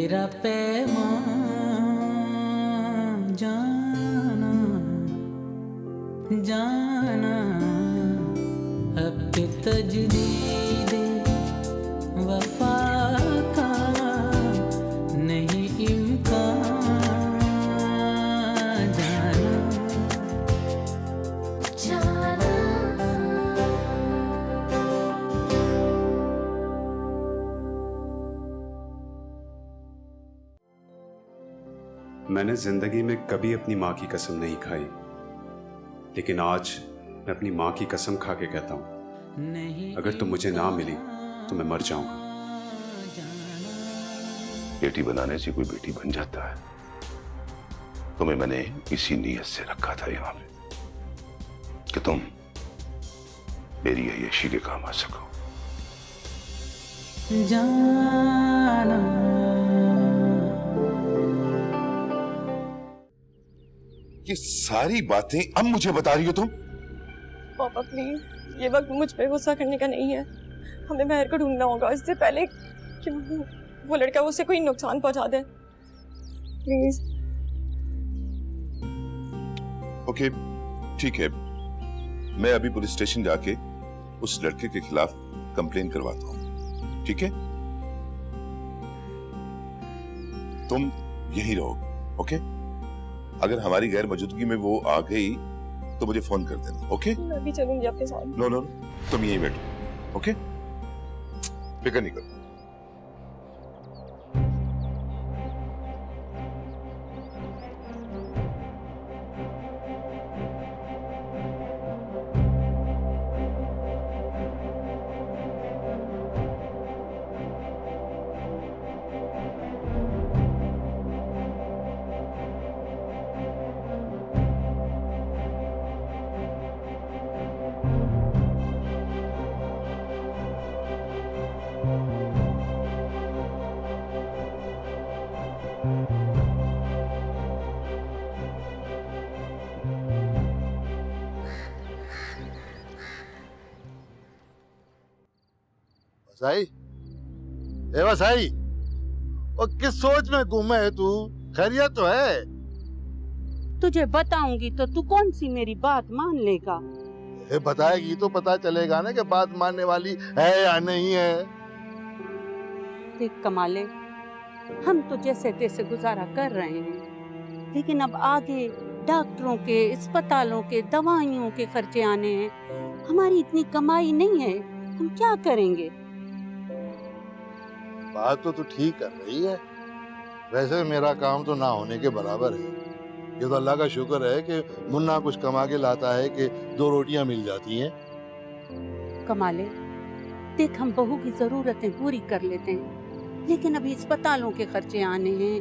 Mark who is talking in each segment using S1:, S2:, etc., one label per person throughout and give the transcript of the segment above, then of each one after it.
S1: तेरा पैमान जाना जाना अब के तजदीद वफा का नहीं इम्कान जाना जाना।
S2: मैंने जिंदगी में कभी अपनी माँ की कसम नहीं खाई, लेकिन आज मैं अपनी माँ की कसम खा के कहता हूँ, अगर तुम मुझे ना मिली तो मैं मर जाऊंगा।
S3: बेटी बनाने से कोई बेटी बन जाता है। तुम्हें मैंने इसी नीयत से रखा था यहाँ पे कि तुम मेरी अय्याशी के काम आ सको।
S1: जाना
S3: ये सारी बातें अब मुझे बता रही हो तुम?
S4: पापा प्लीज, ये वक्त मुझ पे गुस्सा करने का नहीं है। हमें महर को ढूंढना होगा इससे पहले कि वो लड़का उसे कोई नुकसान पहुंचा दे। प्लीज।
S3: ओके, ठीक है, मैं अभी पुलिस स्टेशन जाके उस लड़के के खिलाफ कंप्लेन करवाता हूँ, ठीक है? तुम यहीं रहो, ओके? अगर हमारी गैर मौजूदगी में वो आ गई तो मुझे फोन कर देना, ओके?
S4: मैं भी चलूंगी आपके साथ।
S3: नो, तुम यहीं बैठो, ओके? फिक्र नहीं करो।
S5: वसाई, ए वसाई, और किस सोच में गुम है तू? खैरियत तो है?
S6: तुझे बताऊंगी तो तू कौन सी मेरी बात मान लेगा?
S5: बताएगी तो पता चलेगा ना कि बात मानने वाली है या नहीं है।
S6: देख कमाले, हम तो जैसे तैसे गुजारा कर रहे हैं, लेकिन अब आगे डॉक्टरों के, अस्पतालों के, दवाइयों के खर्चे आने हैं। हमारी इतनी कमाई नहीं है, हम क्या करेंगे?
S5: बात तो तू ठीक कर रही है। वैसे मेरा काम तो ना होने के बराबर है। ये तो अल्लाह का शुक्र है कि मुन्ना कुछ कमा के लाता है कि 2 रोटियां मिल जाती हैं।
S6: कमाले, देख हम बहू की जरूरतें पूरी कर लेते हैं, लेकिन अभी अस्पतालों के खर्चे आने हैं।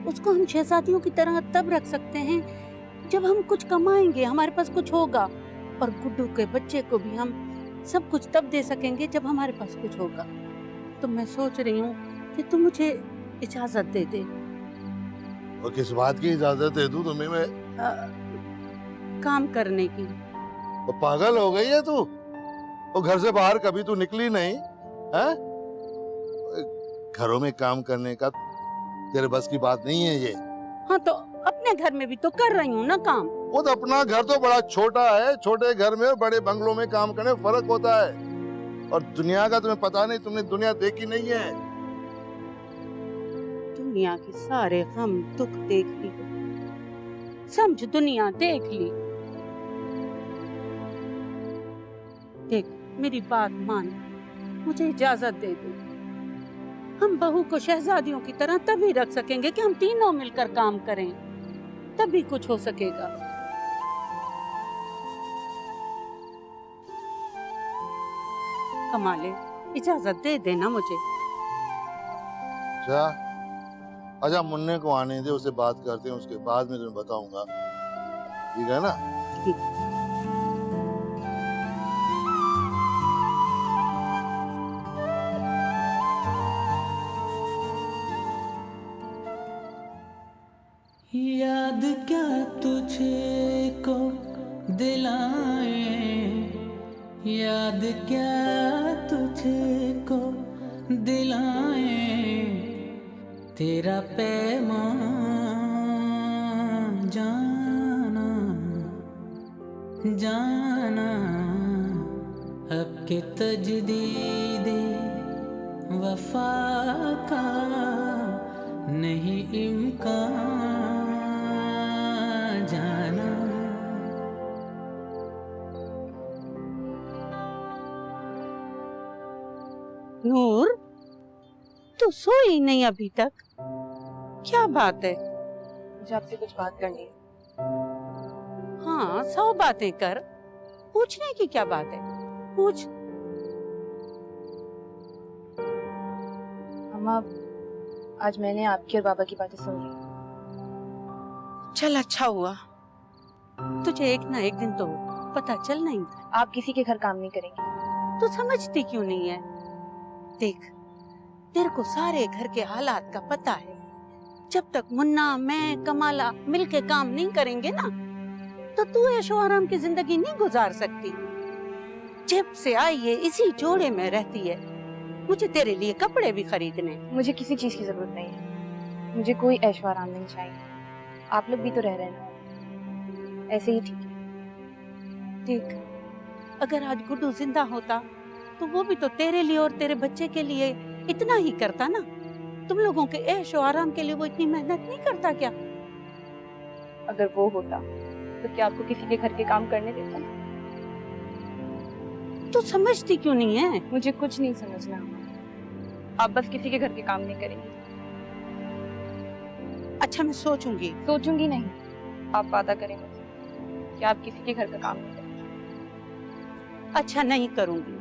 S6: उसको हम शहजादियों की तरह तब रख सकते हैं जब हम कुछ कमाएंगे, हमारे पास कुछ होगा। और गुड्डू के बच्चे को भी हम सब कुछ तब दे सकेंगे जब हमारे पास कुछ होगा। तो मैं सोच रही हूँ कि तू मुझे इजाजत दे दे।
S5: और किस बात की इजाजत दे दूं तुम्हें मैं?
S6: काम करने की।
S5: तो पागल हो गई है तू? वो घर से बाहर कभी तू निकली नहीं है? घरों में काम करने का तेरे बस की बात नहीं है ये।
S6: हाँ तो अपने घर में भी तो कर रही हूँ ना काम।
S5: वो तो अपना घर तो बड़ा छोटा है। छोटे घर में बड़े बंगलों में काम करने में फर्क होता है। और दुनिया का तुम्हें पता नहीं, तुमने दुनिया देखी नहीं है।
S6: दुनिया के सारे गम दुख देख ली, समझ दुनिया देख ली। देख मेरी बात मान, मुझे इजाजत दे दे। हम बहू को शहजादियों की तरह तभी रख सकेंगे कि हम तीनों मिलकर काम करें, तभी कुछ हो सकेगा। कमाले, इजाजत दे देना मुझे।
S5: अच्छा मुन्ने को आने दे, उसे बात करते हैं, उसके बाद में तुम्हें बताऊंगा, ठीक है ना?
S6: ठीक।
S1: याद क्या तुझे को दिलाए, याद क्या तुझे को दिलाए, तेरा पैमान जाना जाना अब के तजदीदे वफा का नहीं इम्कान जाना।
S6: नूर, तू सोई नहीं अभी तक? क्या बात है?
S4: मुझे आपसे कुछ बात करनी है।
S6: हाँ, 100 बातें कर। पूछने की क्या बात है? पूछ।
S4: अम्मा, आज मैंने आपकी और बाबा की बातें सुन ली।
S6: चल, अच्छा हुआ। तुझे एक ना एक दिन तो पता चल नहीं था।
S4: आप किसी के घर काम नहीं करेंगे।
S6: तू समझती क्यों नहीं है? देख, तेरे को सारे घर के हालात का पता है। जब तक मुन्ना, मैं, कमाला मिलके काम नहीं करेंगे ना, तो तू ऐशो आराम की जिंदगी नहीं गुजार सकती। जब से आई है इसी जोड़े में रहती है। मुझे तेरे लिए कपड़े भी खरीदने।
S4: मुझे किसी चीज की जरूरत नहीं है। मुझे कोई ऐशो आराम नहीं चाहिए। आप लोग भी तो रह रहे हैं ना, ऐसे ही ठीक है।
S6: देख, अगर आज गुड्डू जिंदा होता तो वो भी तो तेरे लिए और तेरे बच्चे के लिए इतना ही करता ना। तुम लोगों के ऐश और आराम के लिए वो इतनी मेहनत नहीं करता क्या?
S4: अगर वो होता तो क्या आपको किसी के घर के काम करने देता?
S6: तू समझती क्यों नहीं है?
S4: मुझे कुछ नहीं समझना। आप बस किसी के घर के काम नहीं करेंगे।
S6: अच्छा, मैं सोचूंगी।
S4: सोचूंगी नहीं, आप वादा करें मुझसे कि आप किसी के घर का काम नहीं करेंगे।
S6: अच्छा, नहीं करूंगी।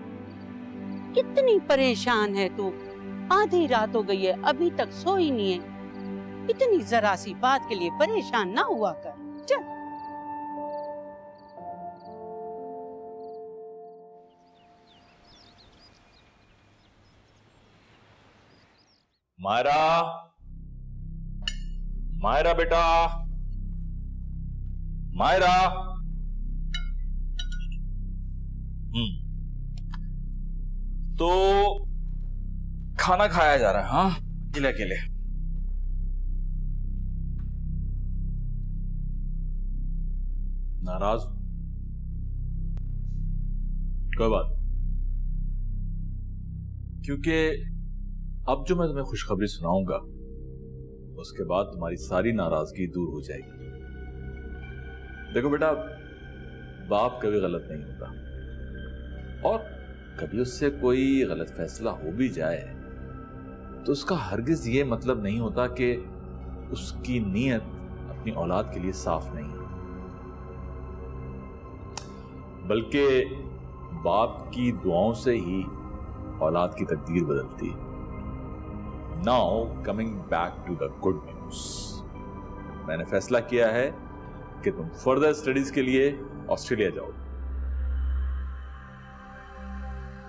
S6: कितनी परेशान है तू। आधी रात हो गई है, अभी तक सोई नहीं है। इतनी जरा सी बात के लिए परेशान ना हुआ कर। चल।
S7: मायरा, मायरा बेटा, मायरा। तो खाना खाया जा रहा है? हाँ, अकेले अकेले। नाराज? कोई बात नहीं, क्योंकि अब जो मैं तुम्हें खुशखबरी सुनाऊंगा उसके बाद तुम्हारी सारी नाराजगी दूर हो जाएगी। देखो बेटा, बाप कभी गलत नहीं होता, और कभी उससे कोई गलत फैसला हो भी जाए तो उसका हरगिज ये मतलब नहीं होता कि उसकी नीयत अपनी औलाद के लिए साफ नहीं है, बल्कि बाप की दुआओं से ही औलाद की तकदीर बदलती है। Now coming back to the good news, मैंने फैसला किया है कि तुम फर्दर स्टडीज के लिए ऑस्ट्रेलिया जाओ।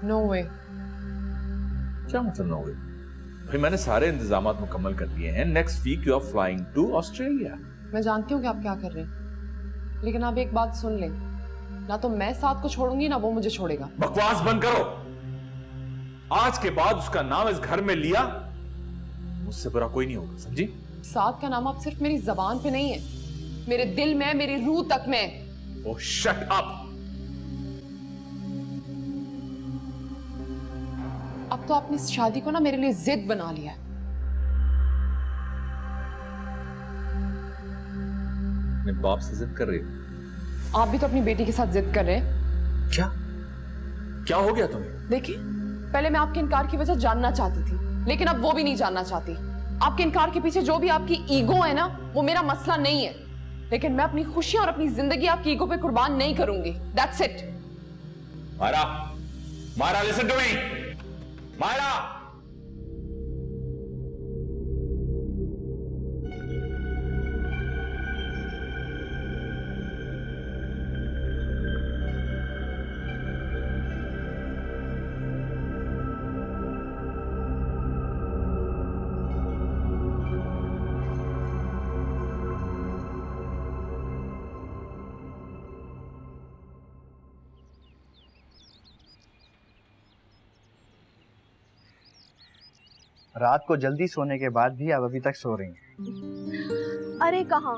S8: नो वे।
S7: क्या मतलब नो वे? भाई, मैंने सारे इंतजामात मुकम्मल कर लिए हैं। Next week you are flying to Australia.
S8: मैं जानती हूँ कि आप क्या कर रहे हैं, लेकिन आप एक बात सुन लें, ना तो मैं साथ को छोड़ूंगी ना वो मुझे छोड़ेगा।
S7: बकवास बंद करो। आज के बाद उसका नाम इस घर में लिया, मुझसे बुरा कोई नहीं होगा, समझी?
S8: साथ का नाम अब सिर्फ मेरी जबान पे नहीं है, मेरे दिल में, मेरी रूह तक में।
S7: ओह शट अप।
S8: अब तो आपने इस शादी को ना मेरे लिए जिद बना लिया है।
S7: अपने बाप से जिद कर रही हो?
S8: आप भी तो अपनी बेटी के साथ जिद कर रहे हैं।
S7: क्या क्या हो गया तुम्हें?
S8: देखिए, पहले मैं आपके इनकार की वजह जानना चाहती थी, लेकिन अब वो भी नहीं जानना चाहती। आपके इनकार के पीछे जो भी आपकी ईगो है ना, वो मेरा मसला नहीं है, लेकिन मैं अपनी खुशियां और अपनी जिंदगी आपकी ईगो पे कुर्बान नहीं करूंगी। That's it.
S7: Myra, Myra, listen to me. Myra,
S9: रात को जल्दी सोने के बाद भी आप अभी तक सो रही हैं।
S4: अरे कहाँ,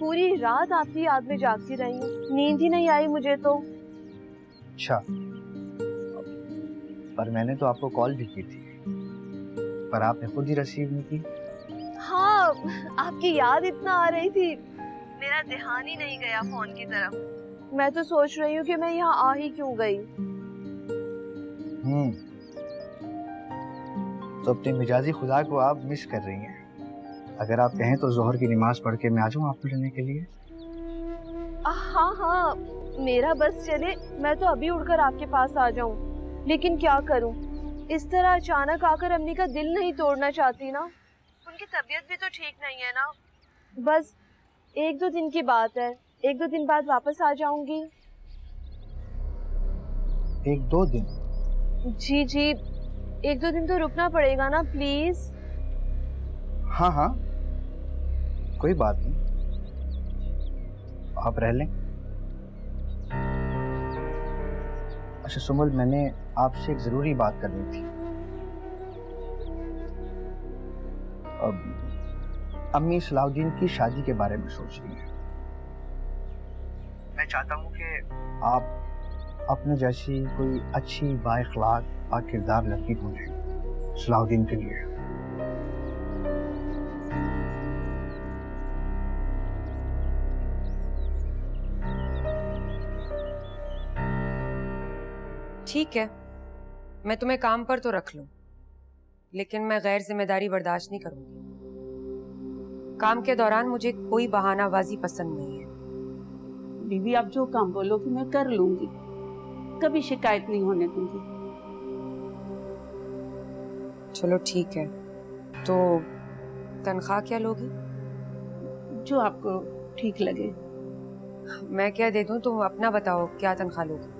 S4: पूरी रात आपकी याद में जागती रही हूँ, नींद ही नहीं आई मुझे तो।
S9: अच्छा, पर मैंने तो आपको कॉल भी की थी, पर आपने खुद ही रिसीव नहीं की।
S4: हाँ, आपकी याद इतना आ रही थी, मेरा ध्यान ही नहीं गया फोन की तरफ। मैं तो सोच रही हूँ कि मैं यहाँ आ ही क्यों गई।
S9: तो अपने मिजाजी खुदा को आप मिस कर रही हैं। अगर आप कहें तो जोहर की नमाज पढ़ के मैं आ जाऊँ आपको लेने के लिए।
S4: हाँ हाँ, मेरा बस चले, मैं तो अभी उड़कर आपके पास आ जाऊँ। लेकिन क्या करूँ, इस तरह अचानक आकर अम्मी का दिल नहीं तोड़ना चाहती ना। उनकी तबीयत भी तो ठीक नहीं है ना। बस 1-2 दिन की बात है, 1-2 दिन बाद वापस आ जाऊंगी।
S9: 1-2 दिन?
S4: जी जी, 1-2 दिन तो रुकना पड़ेगा ना प्लीज।
S9: हाँ हाँ, कोई बात नहीं, आप रह लें। अच्छा सुमल, मैंने आपसे एक जरूरी बात करनी थी। अब अम्मी सलाउद्दीन की शादी के बारे में सोच रही हैं। मैं चाहता हूँ कि आप अपने जैसी कोई अच्छी बाइखलाक बाकिरदार लड़की ढूंढें सलाउद्दीन के लिए।
S10: ठीक है, मैं तुम्हें काम पर तो रख लूं, लेकिन मैं गैर जिम्मेदारी बर्दाश्त नहीं करूंगी। काम के दौरान मुझे कोई बहानाबाजी पसंद नहीं है।
S6: बीवी, आप जो काम बोलोगी मैं कर लूंगी, कभी शिकायत नहीं होने दूंगी।
S10: चलो ठीक है, तो तनख्वाह क्या लोगी?
S6: जो आपको ठीक लगे।
S10: मैं क्या दे दूं, तुम अपना बताओ, क्या तनख्वाह लोगी?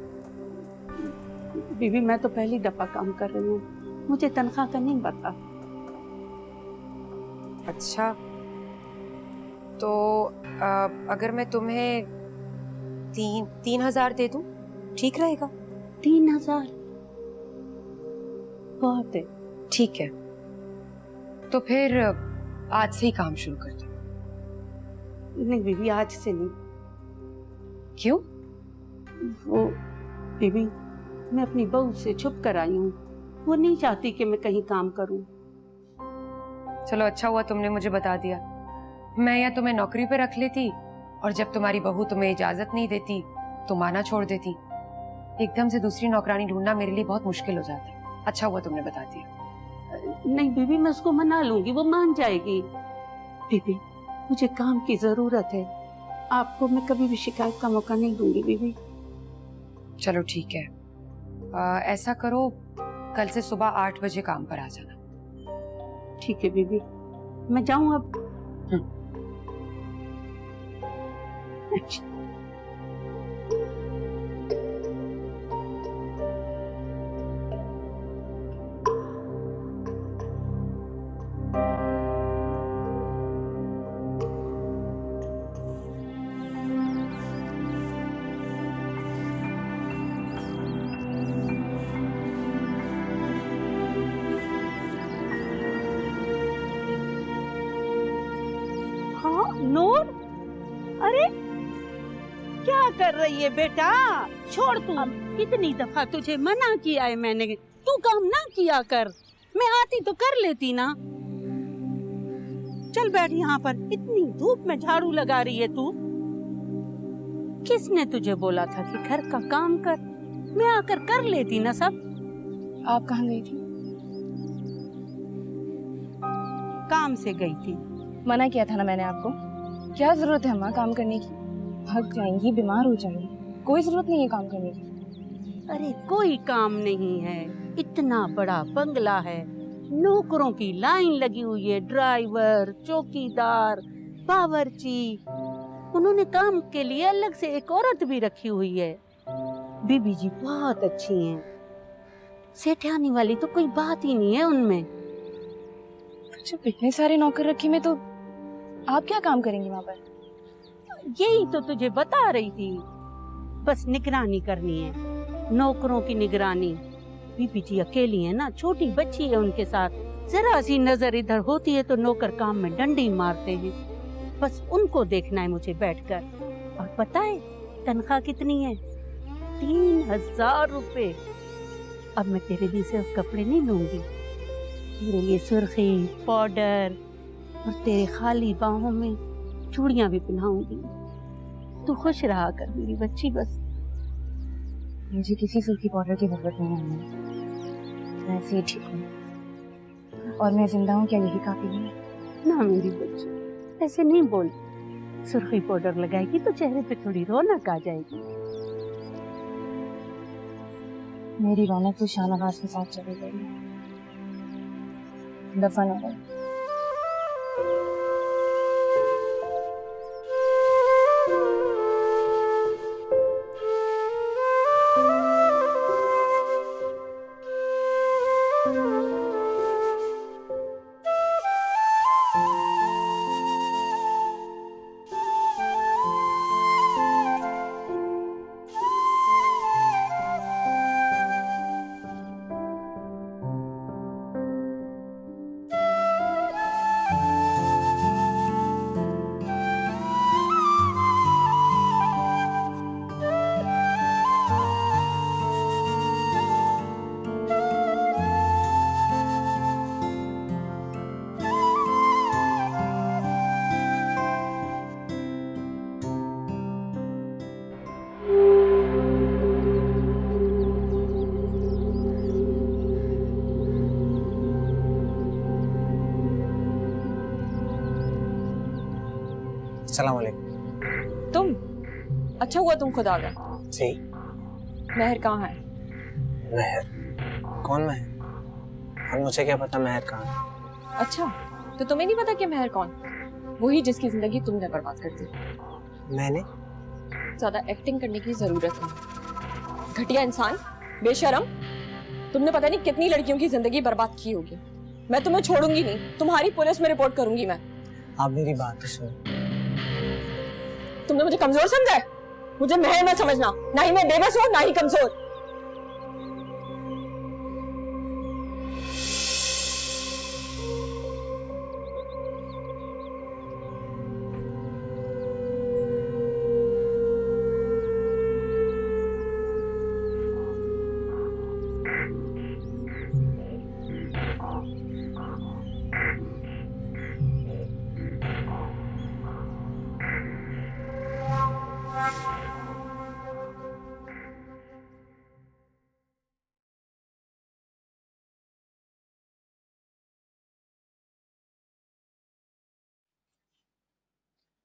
S6: बीवी, मैं तो पहली दफा काम कर रही हूँ, मुझे तनख्वाह का नहीं पता।
S10: अच्छा, तो अगर मैं तुम्हें 3,000 दे दूं, ठीक रहेगा?
S6: 3,000 बहुत है।
S10: ठीक है, तो फिर आज से ही काम शुरू कर दो।
S6: नहीं बीवी, आज से नहीं।
S10: क्यों?
S6: वो बीवी, मैं अपनी बहू से छुप कर आई हूँ, वो नहीं चाहती कि मैं कहीं काम करूँ।
S10: चलो अच्छा हुआ तुमने मुझे बता दिया, मैं या तुम्हें नौकरी पे रख लेती, और जब तुम्हारी बहू तुम्हें इजाजत नहीं देती तो माना छोड़ देती। एकदम से दूसरी नौकरानी ढूंढना मेरे लिए बहुत मुश्किल हो जाता। अच्छा हुआ तुमने बता दिया।
S6: नहीं बीवी, मैं उसको मना लूंगी, वो मान जाएगी। बीवी, मुझे काम की जरूरत है, आपको मैं कभी भी शिकायत का मौका नहीं दूंगी बीवी।
S10: चलो ठीक है, ऐसा करो, कल से सुबह 8 बजे काम पर आ जाना।
S6: ठीक है बीबी, मैं जाऊं अब? अच्छा। नूर, अरे क्या कर रही है बेटा? छोड़ तू। कितनी दफा तुझे मना किया है मैंने, तू काम ना किया कर। मैं आती तो कर लेती ना। चल बैठ यहाँ पर, इतनी धूप में झाड़ू लगा रही है तू। किसने तुझे बोला था कि घर का काम कर? मैं आकर कर लेती ना सब।
S8: आप कहाँ गई थी?
S6: काम से गई थी।
S8: मना किया था ना मैंने आपको। क्या जरूरत है अम्मा काम करने की? थक जाएंगी, बीमार हो जाएंगी, कोई जरूरत नहीं है काम करने की।
S6: अरे कोई काम नहीं है, इतना बड़ा बंगला है, नौकरों की लाइन लगी हुई है, ड्राइवर, चौकीदार, बावर्ची। उन्होंने काम के लिए अलग से एक औरत भी रखी हुई है। बीबी जी बहुत अच्छी हैं, सेठानी वाली तो कोई बात ही नहीं है उनमें।
S8: जब इतने सारे नौकर रखे में तो आप क्या काम करेंगी वहाँ पर?
S6: यही तो तुझे बता रही थी, बस निगरानी करनी है, नौकरों की निगरानी। बीबी जी अकेली है ना, छोटी बच्ची है उनके साथ, जरा सी नजर इधर होती है तो नौकर काम में डंडी मारते हैं। बस उनको देखना है मुझे बैठकर। और पता है तनख्वाह कितनी है? 3000 रुपए। अब मैं तेरे लिए सिर्फ कपड़े नहीं लूंगी, तेरे लिए सुर्खी, पाउडर और तेरे खाली बाहों में चूड़ियां भी पहनाऊंगी। तू खुश रहा कर मेरी बच्ची। बस
S10: मुझे किसी सुर्खी पाउडर की जरूरत नहीं है, मैं ऐसे ही ठीक हूँ और मैं जिंदा हूँ, क्या यही काफी नहीं है?
S6: ना मेरी बच्ची, ऐसे नहीं बोल। सुर्खी पाउडर लगाएगी तो चेहरे पे थोड़ी रौनक आ जाएगी।
S10: मेरी रौनक तो शाहनवाज के साथ चली गई, दफन हो गई।
S11: अस्सलाम वालेकुम।
S12: तुम? अच्छा हुआ तुम खुद आ गए।
S11: जी।
S12: महर कहाँ है?
S11: महर? कौन महर? और मुझे क्या पता महर कहाँ है?
S12: अच्छा, तो तुम्हें नहीं पता कि महर कौन? वही जिसकी जिंदगी तुमने बर्बाद कर दी।
S11: मैंने?
S12: ज्यादा एक्टिंग करने की जरूरत नहीं। घटिया इंसान, बेशरम, तुमने पता नहीं कितनी लड़कियों की जिंदगी बर्बाद की होगी। मैं तुम्हें छोड़ूंगी नहीं, तुम्हारी पुलिस में रिपोर्ट करूंगी मैं।
S11: आप मेरी बात तो सुनो।
S12: तुमने मुझे कमजोर समझा है? मुझे महर मत समझना, ना ही मैं बेबस हूं ना ही कमजोर।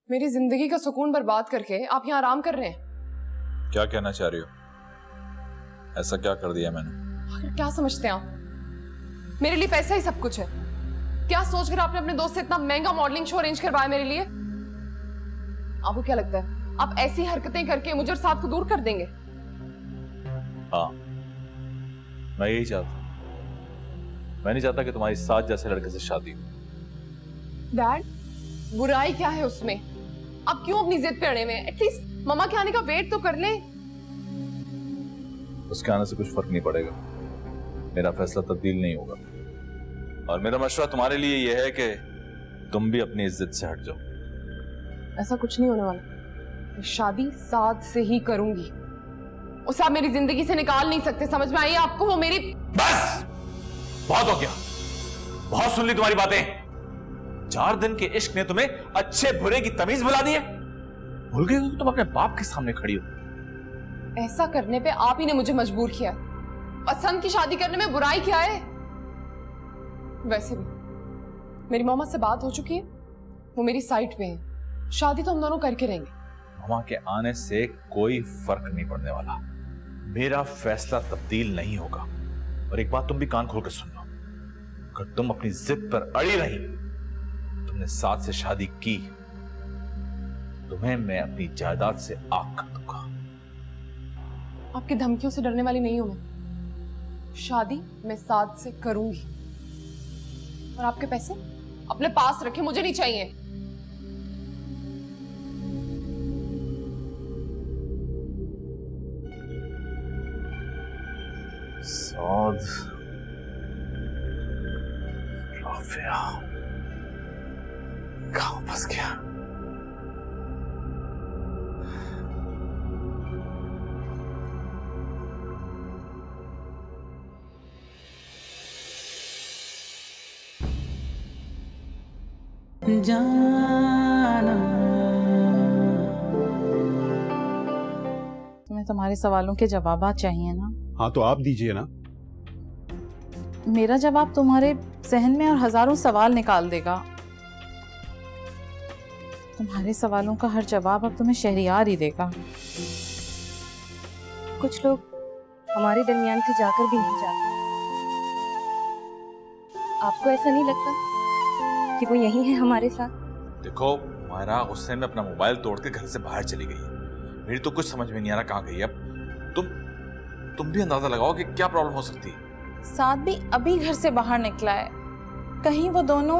S8: मेरी जिंदगी का सुकून बर्बाद करके आप यहाँ आराम कर रहे हैं।
S7: क्या कहना चाह रही हो? ऐसा क्या कर दिया मैंने?
S8: आखिर क्या समझते हैं आप? मेरे लिए पैसा ही सब कुछ है। क्या सोचकर आपने अपने दोस्त से इतना महंगा मॉडलिंग शो अरेंज करवाया मेरे लिए? आपको क्या लगता है आप ऐसी हरकतें करके मुझे और साथ को दूर कर देंगे?
S7: हाँ, मैं यही चाहता हूं। मैं नहीं चाहता कि तुम्हारी साथ जैसे लड़के से शादी हो।
S8: डैड, बुराई क्या है उसमें? आप क्यों अपनी जिद पे अड़े हुए हैं? एटलीस्ट मम्मा के आने का वेट तो कर ले।
S7: उसके आने से कुछ फर्क नहीं पड़ेगा, मेरा फैसला तब्दील नहीं होगा। और मेरा मशवरा तुम्हारे लिए यह है कि तुम भी अपनी इज्जत से हट जाओ।
S8: ऐसा कुछ नहीं होने वाला। मैं शादी साद से ही करूंगी। उसे आप मेरी जिंदगी से निकाल नहीं सकते, समझ में आई आपको? वो मेरी...
S7: बस बहुत हो गया, बहुत सुन ली तुम्हारी बातें। 4 दिन के इश्क ने तुम्हें अच्छे बुरे की तमीज भुला दी है। भूल गई हो तुम अपने बाप के सामने खड़ी हो।
S8: ऐसा करने पे आप ही ने मुझे मजबूर किया। पसंद की शादी करने में बुराई क्या है? वैसे भी मेरी मामा से बात हो चुकी है, वो मेरी साइड पे है। शादी तो हम दोनों करके रहेंगे।
S7: मामा के आने से कोई फर्क नहीं पड़ने वाला। मेरा फैसला तब्दील नहीं होगा। और एक बात तुम भी कान खोल कर सुन लो, अगर तुम अपनी जिद पर अड़ी रही, तुमने साथ से शादी की, तुम्हें मैं अपनी जायदाद से आग कर दूंगा।
S8: आपकी धमकियों से डरने वाली नहीं हूं मैं। शादी मैं साथ से करूंगी। और आपके पैसे अपने पास रखे, मुझे नहीं चाहिए।
S7: साद,
S11: सफिया, कहाँ फंस गया?
S1: जाना।
S13: तुम्हें तुम्हारे सवालों के जवाब चाहिए ना?
S2: हाँ तो आप दीजिए ना।
S13: मेरा जवाब तुम्हारे जहन में और हजारों सवाल निकाल देगा। तुम्हारे सवालों का हर जवाब अब तुम्हें शहरियार ही देगा।
S12: कुछ लोग हमारे दरमियान से जाकर भी नहीं जाते। आपको ऐसा नहीं लगता कि वो यही है हमारे साथ?
S7: देखो मायरा गुस्से में अपना मोबाइल तोड़ के घर से बाहर चली गई है। मेरी तो कुछ समझ में नहीं आ रहा कहाँ गई। अब तुम भी अंदाजा लगाओ कि क्या प्रॉब्लम हो सकती है।
S13: साथ भी अभी घर से बाहर निकला है, कहीं वो दोनों